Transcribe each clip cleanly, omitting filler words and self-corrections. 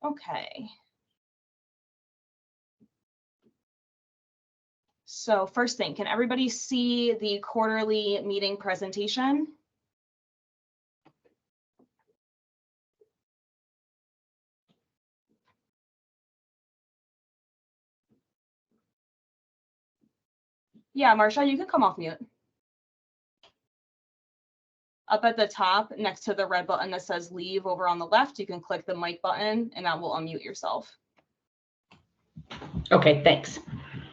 Okay. So first thing, can everybody see the quarterly meeting presentation? Yeah, Marsha, you can come off mute. Up at the top, next to the red button that says leave over on the left, you can click the mic button and that will unmute yourself. Okay, thanks.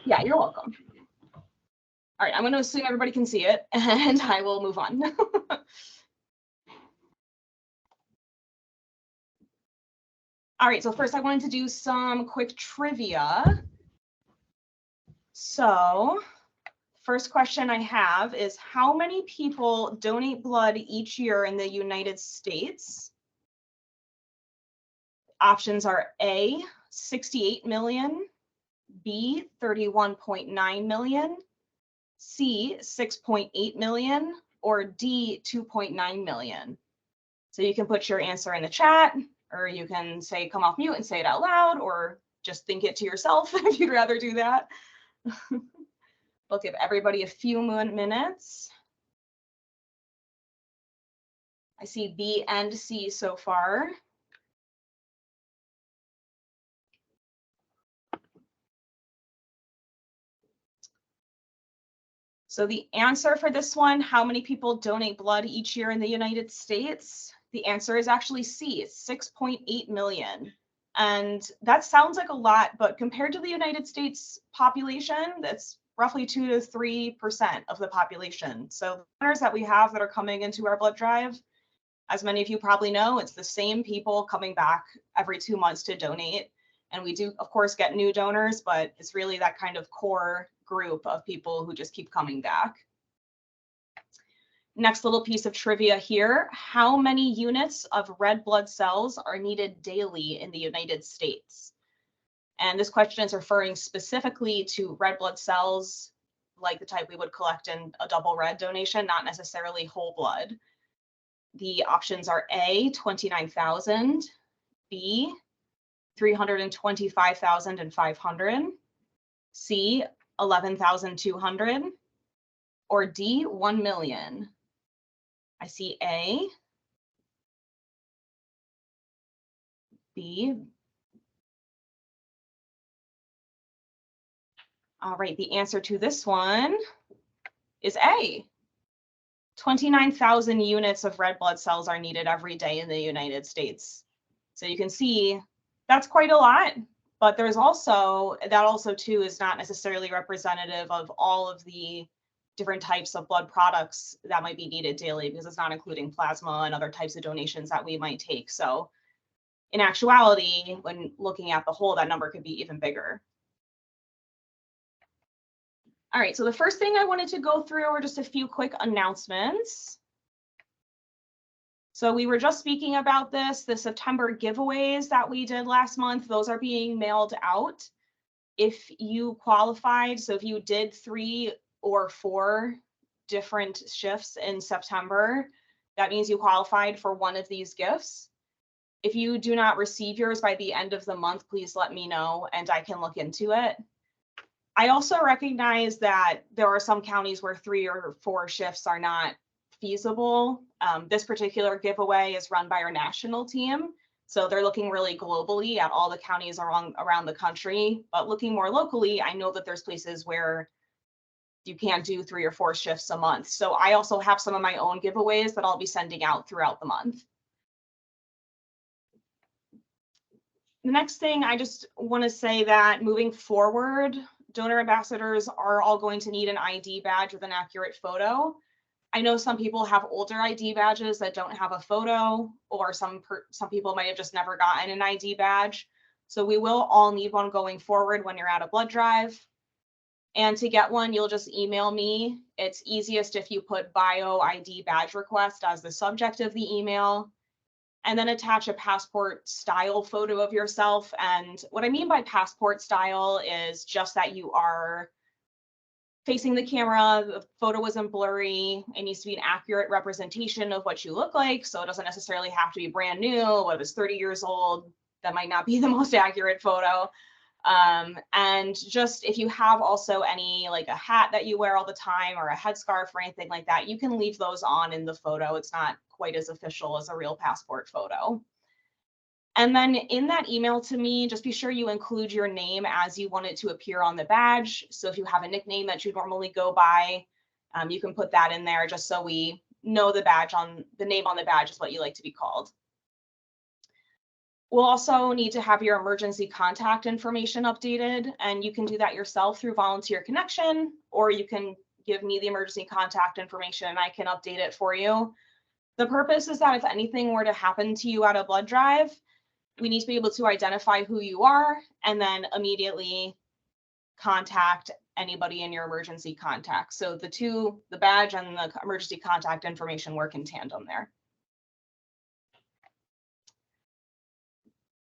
Yeah, you're welcome. All right, I'm going to assume everybody can see it and I will move on. All right, so first I wanted to do some quick trivia. So first question I have is, how many people donate blood each year in the United States? Options are A, 68 million, B, 31.9 million, C, 6.8 million, or D, 2.9 million. So you can put your answer in the chat, or you can say come off mute and say it out loud, or just think it to yourself if you'd rather do that. We'll give everybody a few minutes. I see B and C so far. So the answer for this one, how many people donate blood each year in the United States? The answer is actually C, it's 6.8 million. And that sounds like a lot, but compared to the United States population, that's roughly 2 to 3% of the population. So the donors that we have that are coming into our blood drive, as many of you probably know, it's the same people coming back every 2 months to donate. And we do, of course, get new donors, but it's really that kind of core group of people who just keep coming back. Next little piece of trivia here. How many units of red blood cells are needed daily in the United States? And this question is referring specifically to red blood cells, like the type we would collect in a double red donation, not necessarily whole blood. The options are A, 29,000, B, 325,500, C, 11,200, or D, 1 million. I see A, B. All right, the answer to this one is A. 29,000 units of red blood cells are needed every day in the United States. So you can see that's quite a lot, but there's also, that also too is not necessarily representative of all of the different types of blood products that might be needed daily, because it's not including plasma and other types of donations that we might take. So in actuality, when looking at the whole, that number could be even bigger. All right, so the first thing I wanted to go through are just a few quick announcements. So we were just speaking about this, the September giveaways that we did last month, those are being mailed out. If you qualified, so if you did 3 or 4 different shifts in September, that means you qualified for one of these gifts. If you do not receive yours by the end of the month, please let me know and I can look into it. I also recognize that there are some counties where 3 or 4 shifts are not feasible. This particular giveaway is run by our national team. So they're looking really globally at all the counties around the country, but looking more locally, I know that there's places where you can't do 3 or 4 shifts a month. So I also have some of my own giveaways that I'll be sending out throughout the month. The next thing, I just want to say that moving forward, donor ambassadors are all going to need an ID badge with an accurate photo. I know some people have older ID badges that don't have a photo, or some people might have just never gotten an ID badge. So we will all need one going forward when you're at a blood drive. And to get one, you'll just email me. It's easiest if you put bio ID badge request as the subject of the email, and then attach a passport style photo of yourself. And what I mean by passport style is just that you are facing the camera, the photo isn't blurry, it needs to be an accurate representation of what you look like. So it doesn't necessarily have to be brand new, whether it's 30 years old, that might not be the most accurate photo. And just if you have also any, like a hat that you wear all the time or a headscarf or anything like that, you can leave those on in the photo. It's not quite as official as a real passport photo. And then in that email to me, just be sure you include your name as you want it to appear on the badge. So if you have a nickname that you normally go by, you can put that in there just so we know the name on the badge is what you like to be called. We'll also need to have your emergency contact information updated, and you can do that yourself through Volunteer Connection, or you can give me the emergency contact information and I can update it for you. The purpose is that if anything were to happen to you at a blood drive, we need to be able to identify who you are and then immediately contact anybody in your emergency contact. So the badge and the emergency contact information work in tandem there.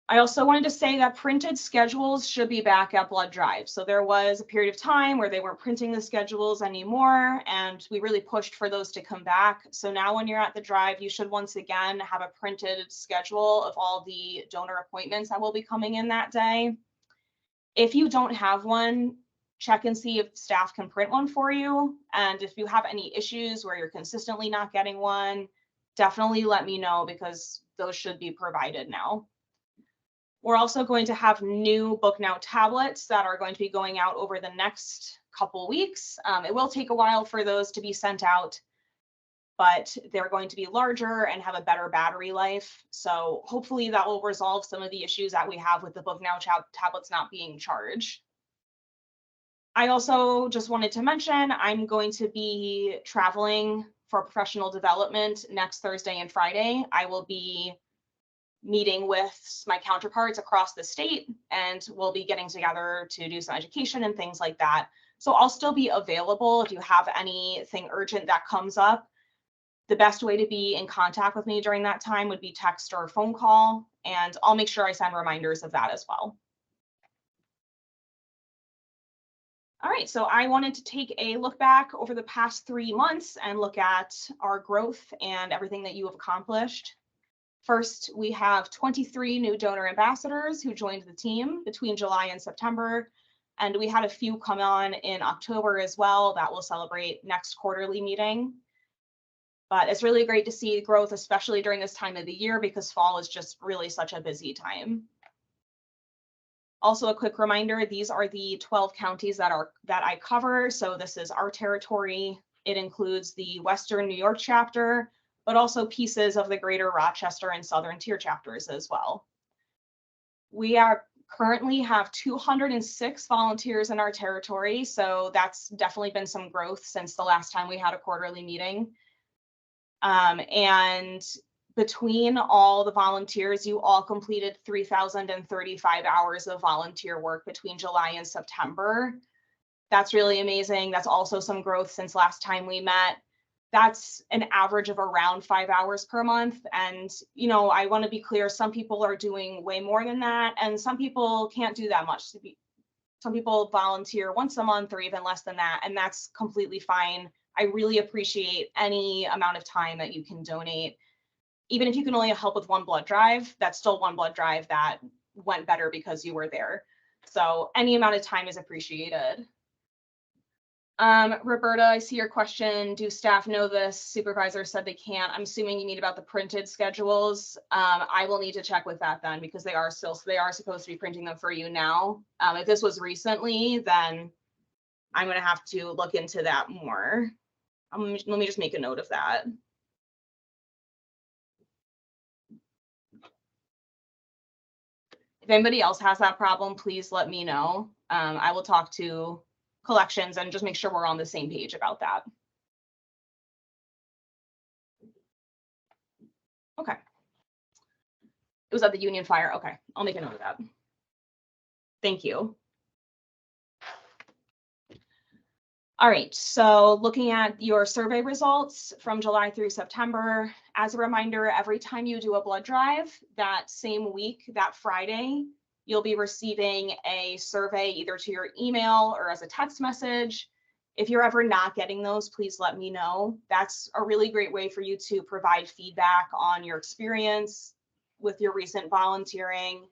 I also wanted to say that printed schedules should be back at blood drive. So there was a period of time where they weren't printing the schedules anymore, and we really pushed for those to come back. So now when you're at the drive, you should once again have a printed schedule of all the donor appointments that will be coming in that day. If you don't have one, check and see if staff can print one for you. And if you have any issues where you're consistently not getting one, definitely let me know, because those should be provided now. We're also going to have new Book Now tablets that are going to be going out over the next couple weeks. It will take a while for those to be sent out, but they're going to be larger and have a better battery life. So hopefully that will resolve some of the issues that we have with the Book Now tablets not being charged. I also just wanted to mention I'm going to be traveling for professional development next Thursday and Friday. I will be meeting with my counterparts across the state, and we'll be getting together to do some education and things like that. So I'll still be available if you have anything urgent that comes up. The best way to be in contact with me during that time would be text or phone call, and I'll make sure I send reminders of that as well. All right, so I wanted to take a look back over the past 3 months and look at our growth and everything that you have accomplished. First, we have 23 new donor ambassadors who joined the team between July and September, and we had a few come on in October as well that will celebrate next quarterly meeting. But it's really great to see growth, especially during this time of the year, because fall is just really such a busy time. Also, a quick reminder, these are the 12 counties that I cover. So this is our territory. It includes the Western New York chapter, but also pieces of the greater Rochester and Southern tier chapters as well. We currently have 206 volunteers in our territory, so that's definitely been some growth since the last time we had a quarterly meeting. And between all the volunteers, you all completed 3,035 hours of volunteer work between July and September. That's really amazing. That's also some growth since last time we met. That's an average of around 5 hours per month. And, you know, I want to be clear, some people are doing way more than that, and some people can't do that much. Some people volunteer once a month or even less than that, and that's completely fine. I really appreciate any amount of time that you can donate. Even if you can only help with one blood drive, that's still one blood drive that went better because you were there. So any amount of time is appreciated. Roberta, I see your question. Do staff know this? Supervisor said they can't. I'm assuming you mean about the printed schedules. I will need to check with that then, because they are supposed to be printing them for you now. If this was recently, then I'm going to have to look into that more. Let me just make a note of that. If anybody else has that problem, please let me know. I will talk to collections and just make sure we're on the same page about that. Okay. It was at the Union Fire. Okay, I'll make a note of that. Thank you. All right, so looking at your survey results from July through September, as a reminder, every time you do a blood drive, that same week, that Friday, you'll be receiving a survey either to your email or as a text message. If you're ever not getting those, please let me know. That's a really great way for you to provide feedback on your experience with your recent volunteering.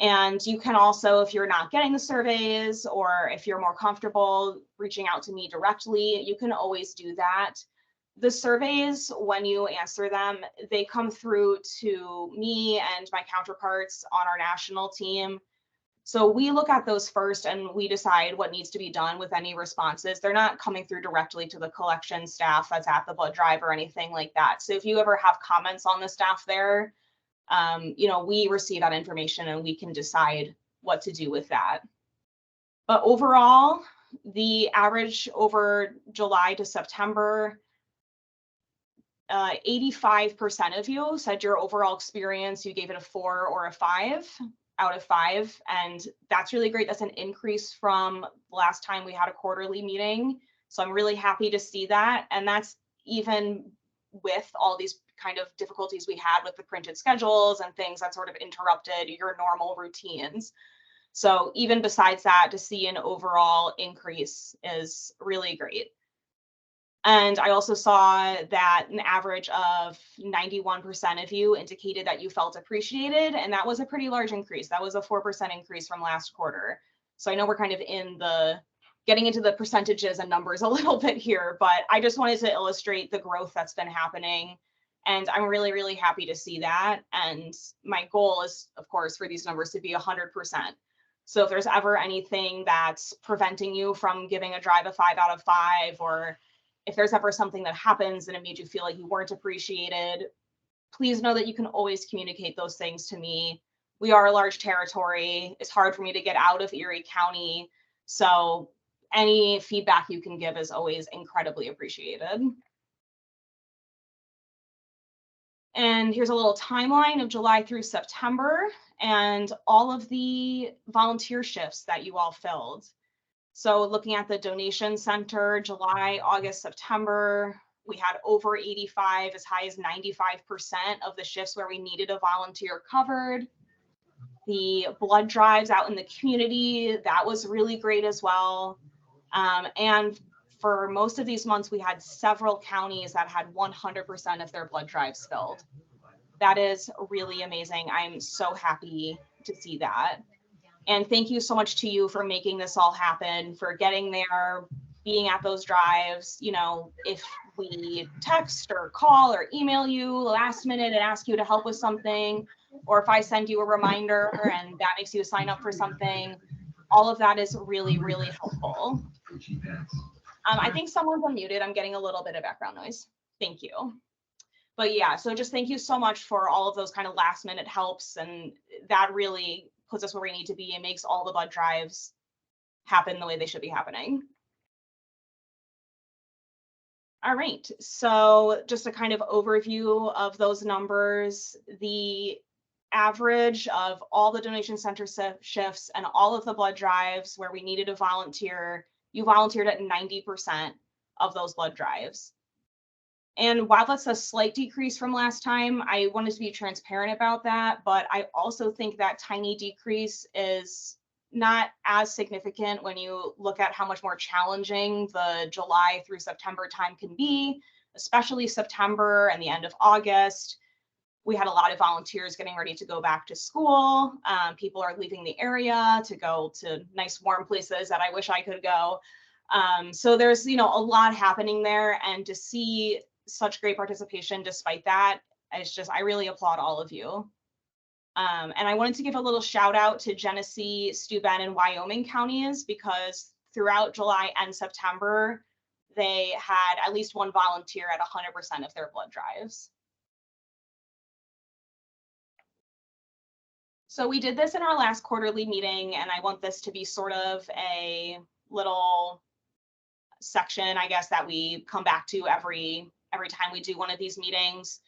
And you can also, if you're not getting the surveys or if you're more comfortable reaching out to me directly, you can always do that. The surveys, when you answer them, they come through to me and my counterparts on our national team. So we look at those first and we decide what needs to be done with any responses. They're not coming through directly to the collection staff that's at the blood drive or anything like that. So if you ever have comments on the staff there, we receive that information and we can decide what to do with that. But overall, the average over July to September, 85% of you said your overall experience, you gave it a 4 or a 5 out of 5. And that's really great. That's an increase from last time we had a quarterly meeting. So I'm really happy to see that. And that's even with all these kind of difficulties we had with the printed schedules and things that sort of interrupted your normal routines. So even besides that, to see an overall increase is really great. And I also saw that an average of 91% of you indicated that you felt appreciated, and that was a pretty large increase. That was a 4% increase from last quarter. So I know we're kind of getting into the percentages and numbers a little bit here, but I just wanted to illustrate the growth that's been happening. And I'm really, really happy to see that. And my goal is, of course, for these numbers to be 100%. So if there's ever anything that's preventing you from giving a drive a 5 out of 5, or if there's ever something that happens and it made you feel like you weren't appreciated, please know that you can always communicate those things to me. We are a large territory. It's hard for me to get out of Erie County. So any feedback you can give is always incredibly appreciated. And here's a little timeline of July through September and all of the volunteer shifts that you all filled. So looking at the donation center, July, August, September, we had over 85, as high as 95% of the shifts where we needed a volunteer covered. The blood drives out in the community, that was really great as well. And for most of these months, we had several counties that had 100% of their blood drives filled. That is really amazing. I'm so happy to see that. And thank you so much to you for making this all happen, for getting there, being at those drives. If we text or call or email you last minute and ask you to help with something, or if I send you a reminder and that makes you sign up for something, all of that is really, really helpful. I think someone's unmuted. I'm getting a little bit of background noise. Thank you. But yeah, so just thank you so much for all of those kind of last minute helps. And that really puts us where we need to be and makes all the blood drives happen the way they should be happening. All right, so just a kind of overview of those numbers. The average of all the donation center shifts and all of the blood drives where we needed a volunteer, you volunteered at 90% of those blood drives. And while that's a slight decrease from last time, I wanted to be transparent about that, but I also think that tiny decrease is not as significant when you look at how much more challenging the July through September time can be, especially September and the end of August. We had a lot of volunteers getting ready to go back to school. People are leaving the area to go to nice warm places that I wish I could go. So there's, a lot happening there, and to see such great participation despite that, I really applaud all of you. And I wanted to give a little shout out to Genesee, Steuben, and Wyoming counties, because throughout July and September, they had at least one volunteer at 100% of their blood drives. So we did this in our last quarterly meeting, and I want this to be sort of a little section, I guess, that we come back to every time we do one of these meetings.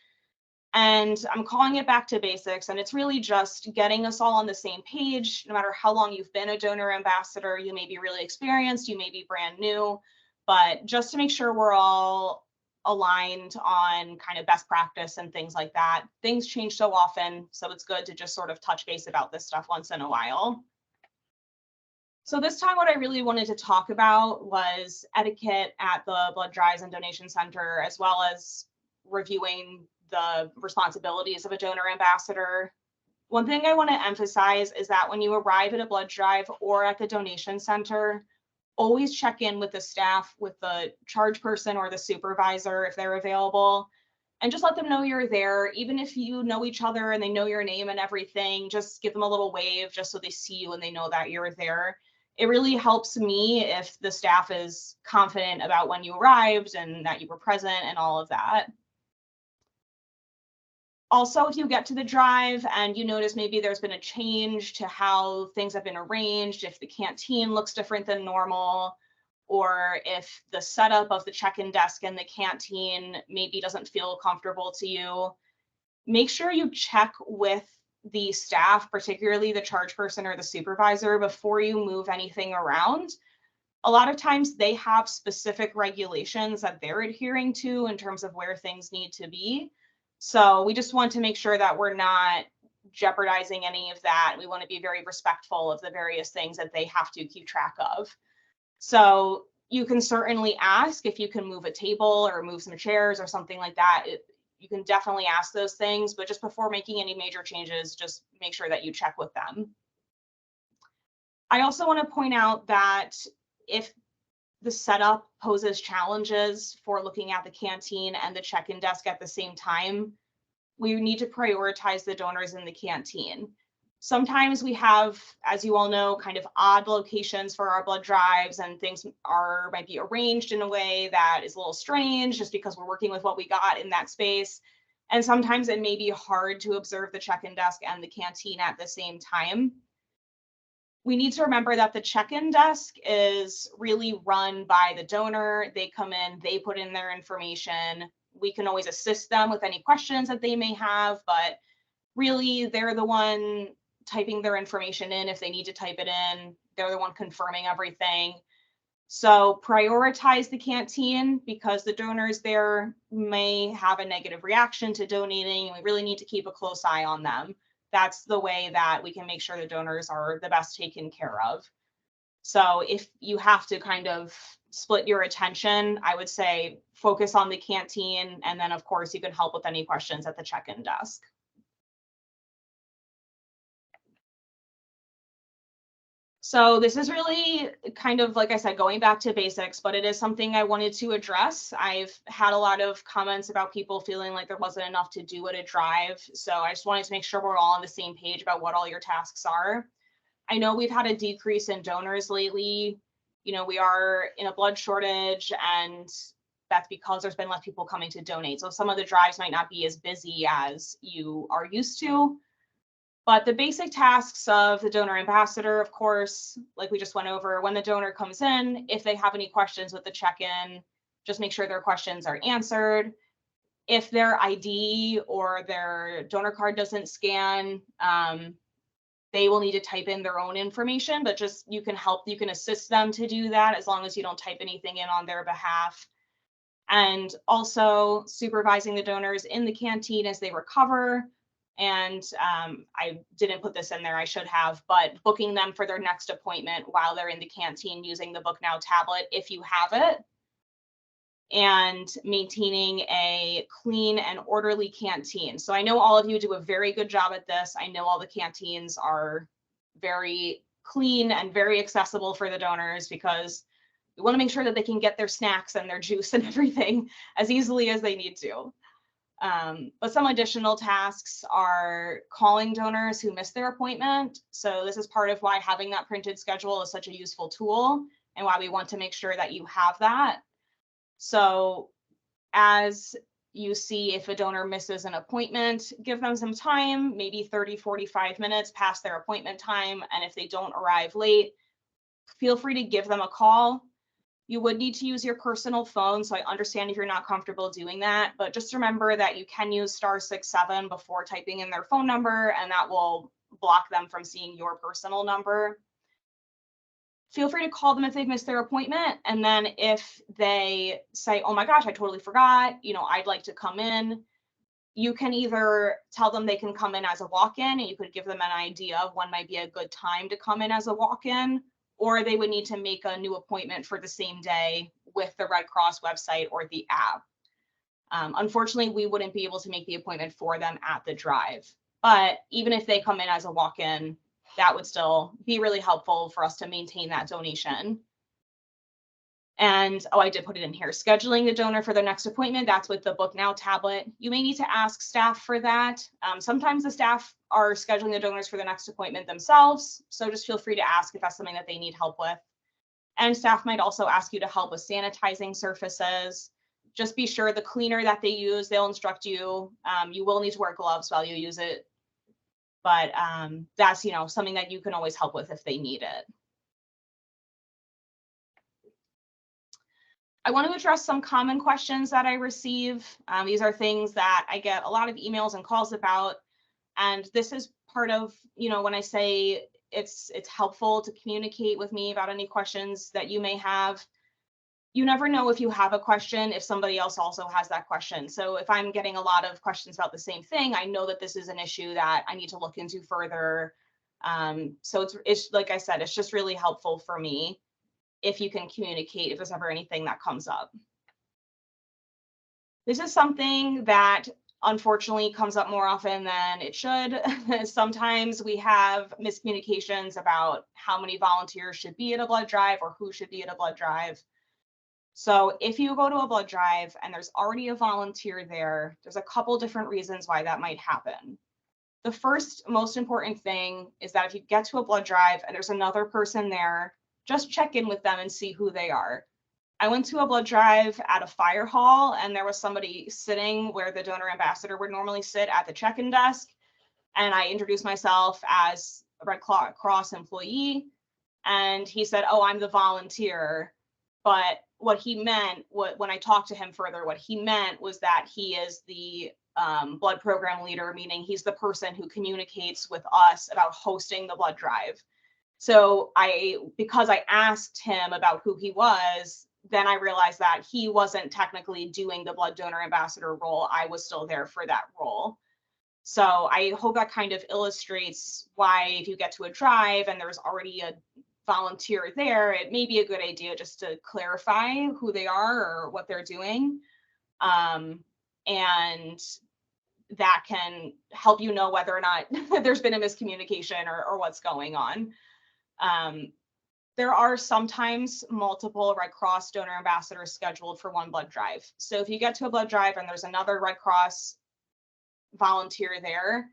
And I'm calling it back to basics, and it's really just getting us all on the same page. No matter how long you've been a donor ambassador, you may be really experienced, you may be brand new, but just to make sure we're all aligned on kind of best practice and things like that. Things change so often, so it's good to just sort of touch base about this stuff once in a while. So this time, what I really wanted to talk about was etiquette at the blood drives and donation center, as well as reviewing the responsibilities of a donor ambassador. One thing I want to emphasize is that when you arrive at a blood drive or at the donation center, always check in with the staff, with the charge person or the supervisor if they're available, and just let them know you're there. Even if you know each other and they know your name and everything, just give them a little wave just so they see you and they know that you're there. It really helps me if the staff is confident about when you arrived and that you were present and all of that. Also, if you get to the drive and you notice maybe there's been a change to how things have been arranged, if the canteen looks different than normal, or if the setup of the check-in desk and the canteen maybe doesn't feel comfortable to you, make sure you check with the staff, particularly the charge person or the supervisor, before you move anything around. A lot of times they have specific regulations that they're adhering to in terms of where things need to be. So we just want to make sure that we're not jeopardizing any of that. We want to be very respectful of the various things that they have to keep track of. So you can certainly ask if you can move a table or move some chairs or something like that. You can definitely ask those things, but just before making any major changes, just make sure that you check with them. I also want to point out that if the setup poses challenges for looking at the canteen and the check-in desk at the same time, we need to prioritize the donors in the canteen. Sometimes we have, as you all know, kind of odd locations for our blood drives, and things might be arranged in a way that is a little strange just because we're working with what we got in that space. And sometimes it may be hard to observe the check-in desk and the canteen at the same time. We need to remember that the check-in desk is really run by the donor. They come in, they put in their information. We can always assist them with any questions that they may have, but really they're the one typing their information in if they need to type it in. They're the one confirming everything. So prioritize the canteen because the donors there may have a negative reaction to donating, and we really need to keep a close eye on them. That's the way that we can make sure the donors are the best taken care of. So if you have to kind of split your attention, I would say focus on the canteen, and then of course you can help with any questions at the check-in desk. So this is really kind of, like I said, going back to basics, but it is something I wanted to address. I've had a lot of comments about people feeling like there wasn't enough to do at a drive. So I just wanted to make sure we're all on the same page about what all your tasks are. I know we've had a decrease in donors lately. You know, we are in a blood shortage, and that's because there's been less people coming to donate. So some of the drives might not be as busy as you are used to. But the basic tasks of the donor ambassador, of course, like we just went over, when the donor comes in, if they have any questions with the check-in, just make sure their questions are answered. If their ID or their donor card doesn't scan, they will need to type in their own information, but just you can assist them to do that as long as you don't type anything in on their behalf. And also supervising the donors in the canteen as they recover. And I didn't put this in there, I should have, but booking them for their next appointment while they're in the canteen using the Book Now tablet if you have it. And maintaining a clean and orderly canteen. So I know all of you do a very good job at this. I know all the canteens are very clean and very accessible for the donors because we want to make sure that they can get their snacks and their juice and everything as easily as they need to. But some additional tasks are calling donors who missed their appointment. So this is part of why having that printed schedule is such a useful tool and why we want to make sure that you have that. So as you see, if a donor misses an appointment, give them some time, maybe 30, 45 minutes past their appointment time. And if they don't arrive late, feel free to give them a call. You would need to use your personal phone, so I understand if you're not comfortable doing that, but just remember that you can use *67 before typing in their phone number, and that will block them from seeing your personal number. Feel free to call them if they've missed their appointment, and then if they say, oh my gosh, I totally forgot, I'd like to come in, you can either tell them they can come in as a walk-in, and you could give them an idea of when might be a good time to come in as a walk-in, or they would need to make a new appointment for the same day with the Red Cross website or the app. Unfortunately, we wouldn't be able to make the appointment for them at the drive. But even if they come in as a walk-in, that would still be really helpful for us to maintain that donation. And, oh, I did put it in here. Scheduling the donor for their next appointment, that's with the Book Now tablet. You may need to ask staff for that. Sometimes the staff are scheduling the donors for the next appointment themselves. So just feel free to ask if that's something that they need help with. And staff might also ask you to help with sanitizing surfaces. Just be sure the cleaner that they use, they'll instruct you. You will need to wear gloves while you use it. But that's, something that you can always help with if they need it. I want to address some common questions that I receive. These are things that I get a lot of emails and calls about. And this is part of, when I say it's helpful to communicate with me about any questions that you may have. You never know if you have a question if somebody else also has that question. So if I'm getting a lot of questions about the same thing, I know that this is an issue that I need to look into further. So it's like I said, it's just really helpful for me if you can communicate if there's ever anything that comes up. This is something that unfortunately comes up more often than it should. Sometimes we have miscommunications about how many volunteers should be at a blood drive or who should be at a blood drive. So if you go to a blood drive and there's already a volunteer there, there's a couple different reasons why that might happen. The first most important thing is that if you get to a blood drive and there's another person there, just check in with them and see who they are. I went to a blood drive at a fire hall and there was somebody sitting where the donor ambassador would normally sit at the check-in desk. And I introduced myself as a Red Cross employee. And he said, "Oh, I'm the volunteer." But what he meant, when I talked to him further, what he meant was that he is the blood program leader, meaning he's the person who communicates with us about hosting the blood drive. So because I asked him about who he was, then I realized that he wasn't technically doing the blood donor ambassador role. I was still there for that role. So I hope that kind of illustrates why if you get to a drive and there's already a volunteer there, it may be a good idea just to clarify who they are or what they're doing. And that can help you know whether or not there's been a miscommunication or what's going on. There are sometimes multiple Red Cross donor ambassadors scheduled for one blood drive. So if you get to a blood drive and there's another Red Cross volunteer there,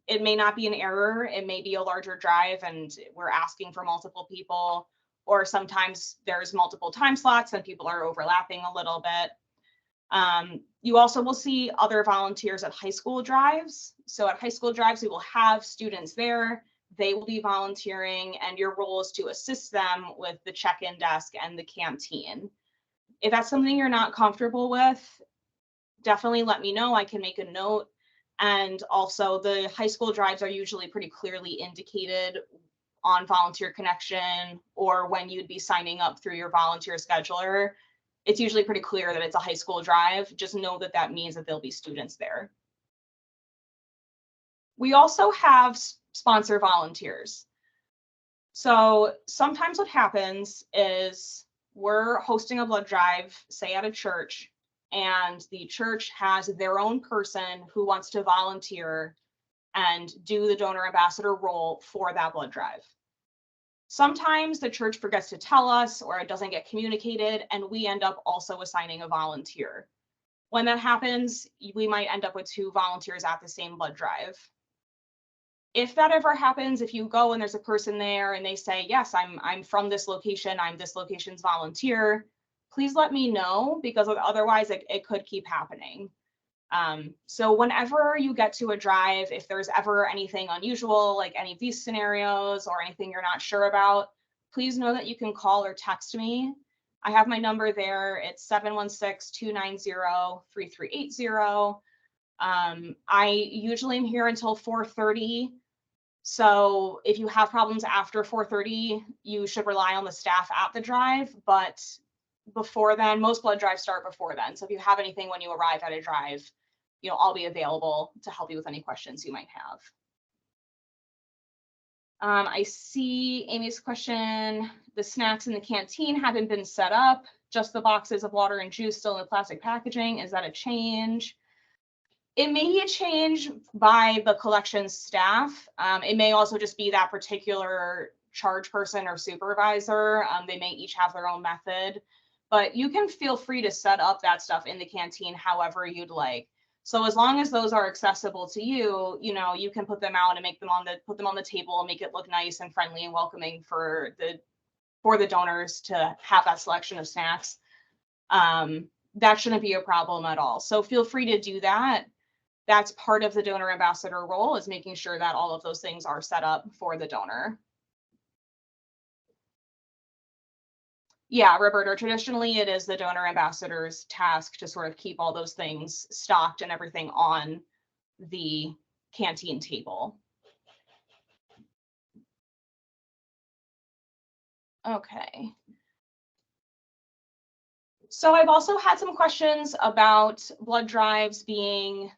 it may not be an error. It may be a larger drive and we're asking for multiple people, or sometimes there's multiple time slots and people are overlapping a little bit. You also will see other volunteers at high school drives. So at high school drives, we will have students there. They will be volunteering and your role is to assist them with the check-in desk and the canteen. If that's something you're not comfortable with, definitely let me know. I can make a note. And also the high school drives are usually pretty clearly indicated on Volunteer Connection or when you'd be signing up through your volunteer scheduler. It's usually pretty clear that it's a high school drive. Just know that that means that there'll be students there. We also have sponsor volunteers. So sometimes what happens is we're hosting a blood drive, say at a church, and the church has their own person who wants to volunteer and do the donor ambassador role for that blood drive. Sometimes the church forgets to tell us or it doesn't get communicated and we end up also assigning a volunteer. When that happens, we might end up with 2 volunteers at the same blood drive. If that ever happens, if you go and there's a person there and they say, "Yes, I'm from this location, I'm this location's volunteer," please let me know because otherwise it could keep happening. So whenever you get to a drive, if there's ever anything unusual, like any of these scenarios or anything you're not sure about, please know that you can call or text me. I have my number there. It's 716-290-3380. I usually am here until 4:30. So if you have problems after 4:30, you should rely on the staff at the drive. But before then, most blood drives start before then. So if you have anything when you arrive at a drive, I'll be available to help you with any questions you might have. I see Amy's question. The snacks in the canteen haven't been set up, just the boxes of water and juice still in the plastic packaging. Is that a change? It may change by the collection staff. It may also just be that particular charge person or supervisor. They may each have their own method, but you can feel free to set up that stuff in the canteen however you'd like. So as long as those are accessible to you, you know, you can put them out and put them on the table and make it look nice and friendly and welcoming for the donors to have that selection of snacks. That shouldn't be a problem at all. So feel free to do that. That's part of the donor ambassador role, is making sure that all of those things are set up for the donor. Yeah, Roberta, traditionally it is the donor ambassador's task to sort of keep all those things stocked and everything on the canteen table. Okay. So I've also had some questions about blood drives being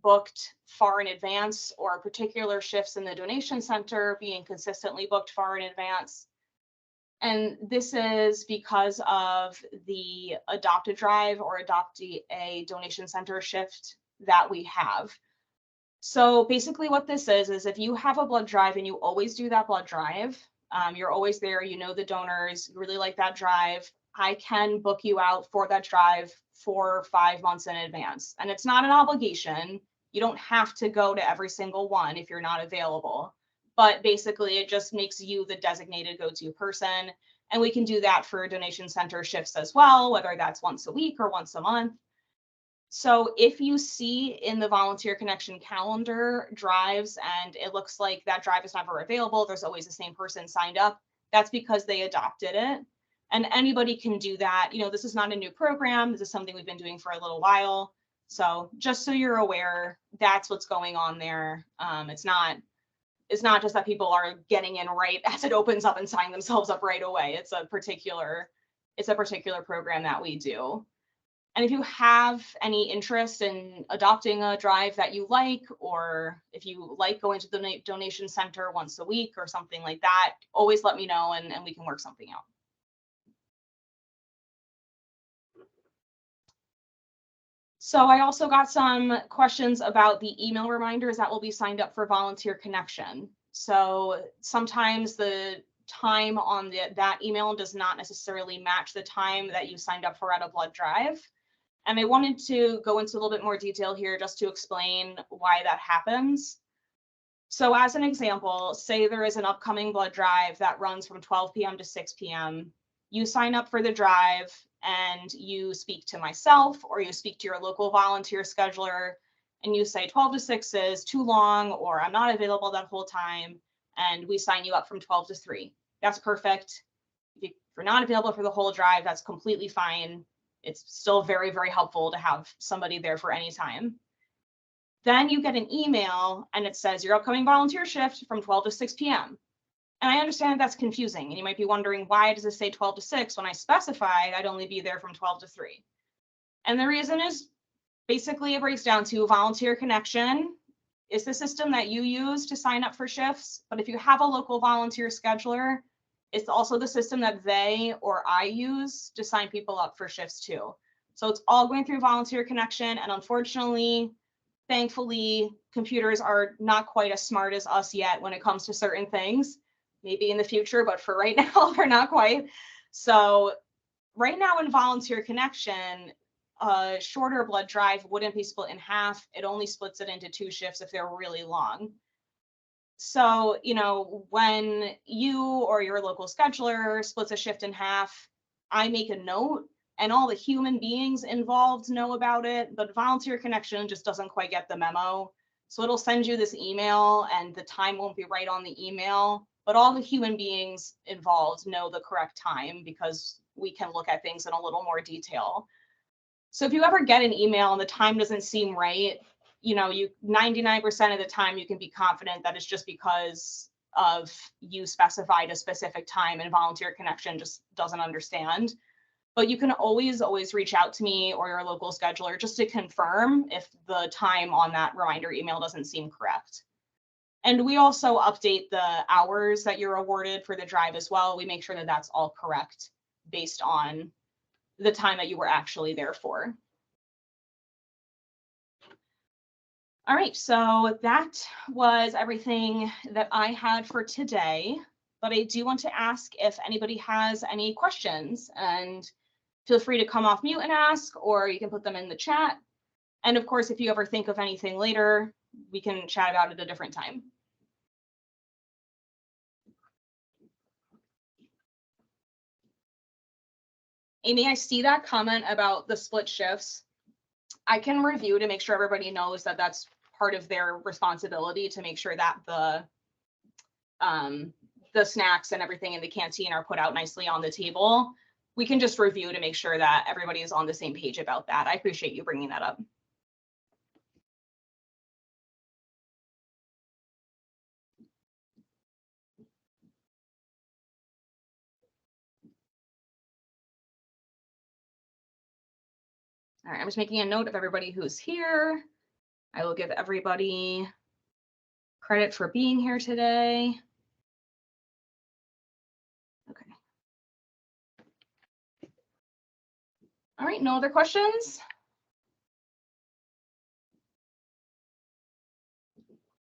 booked far in advance, or particular shifts in the donation center being consistently booked far in advance. And this is because of the adopted drive or a donation center shift that we have. So basically what this is if you have a blood drive and you always do that blood drive, you're always there, you know the donors, you really like that drive, I can book you out for that drive 4 or 5 months in advance. And it's not an obligation. You don't have to go to every single one if you're not available. But basically, it just makes you the designated go-to person. And we can do that for donation center shifts as well, whether that's once a week or once a month. So if you see in the Volunteer Connection calendar drives and it looks like that drive is never available, there's always the same person signed up, that's because they adopted it. And anybody can do that. You know, this is not a new program. This is something we've been doing for a little while. So just so you're aware, that's what's going on there. It's not just that people are getting in right as it opens up and signing themselves up right away. It's a particular program that we do. And if you have any interest in adopting a drive that you like, or if you like going to the donation center once a week or something like that, always let me know and we can work something out. So I also got some questions about the email reminders that will be signed up for Volunteer Connection. So sometimes the time on that email does not necessarily match the time that you signed up for at a blood drive. And I wanted to go into a little bit more detail here just to explain why that happens. So as an example, say there is an upcoming blood drive that runs from 12 p.m. to 6 p.m. You sign up for the drive and you speak to myself, or you speak to your local volunteer scheduler and you say 12 to 6 is too long, or I'm not available that whole time, and we sign you up from 12 to 3. That's perfect. If you're not available for the whole drive, that's completely fine. It's still very, very helpful to have somebody there for any time. Then you get an email and it says your upcoming volunteer shift from 12 to 6 p.m. And I understand that's confusing. And you might be wondering, why does it say 12 to 6 when I specified I'd only be there from 12 to 3? And the reason is basically it breaks down to Volunteer Connection is the system that you use to sign up for shifts. But if you have a local volunteer scheduler, it's also the system that they or I use to sign people up for shifts too. So it's all going through Volunteer Connection. And unfortunately, thankfully, computers are not quite as smart as us yet when it comes to certain things. Maybe in the future, but for right now, they're not quite. So right now in Volunteer Connection, a shorter blood drive wouldn't be split in half. It only splits it into 2 shifts if they're really long. So, you know, when you or your local scheduler splits a shift in half, I make a note and all the human beings involved know about it, but Volunteer Connection just doesn't quite get the memo. So it'll send you this email and the time won't be right on the email, but all the human beings involved know the correct time because we can look at things in a little more detail. So if you ever get an email and the time doesn't seem right, you know, 99% of the time you can be confident that it's just because of you specified a specific time and Volunteer Connection just doesn't understand. But you can always reach out to me or your local scheduler just to confirm if the time on that reminder email doesn't seem correct. And we also update the hours that you're awarded for the drive as well. We make sure that that's all correct based on the time that you were actually there for. All right, so that was everything that I had for today, but I do want to ask if anybody has any questions, and feel free to come off mute and ask, or you can put them in the chat. And of course, if you ever think of anything later, we can chat about it at a different time. Amy, I see that comment about the split shifts. I can review to make sure everybody knows that that's part of their responsibility, to make sure that the snacks and everything in the canteen are put out nicely on the table. We can just review to make sure that everybody is on the same page about that. I appreciate you bringing that up. All right, I'm just making a note of everybody who's here. I will give everybody credit for being here today. Okay. All right, no other questions?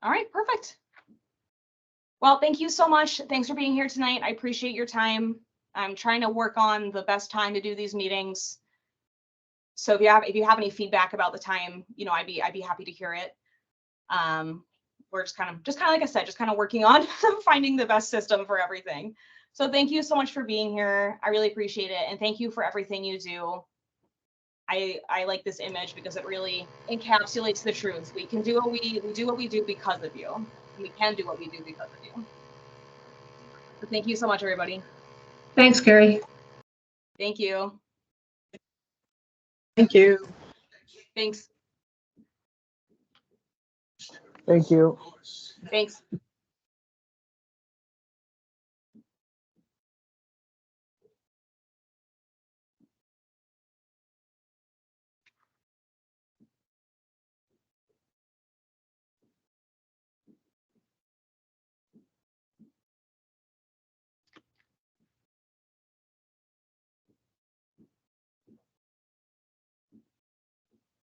All right, perfect. Well, thank you so much. Thanks for being here tonight. I appreciate your time. I'm trying to work on the best time to do these meetings. So if you have any feedback about the time, you know, I'd be happy to hear it. We're just kind of like I said, just kind of working on finding the best system for everything. So thank you so much for being here. I really appreciate it, and thank you for everything you do. I like this image because it really encapsulates the truth. We can do we do what we do because of you. We can do what we do because of you. So thank you so much, everybody. Thanks, Carrie. Thank you. Thank you. Thanks. Thank you. Thanks.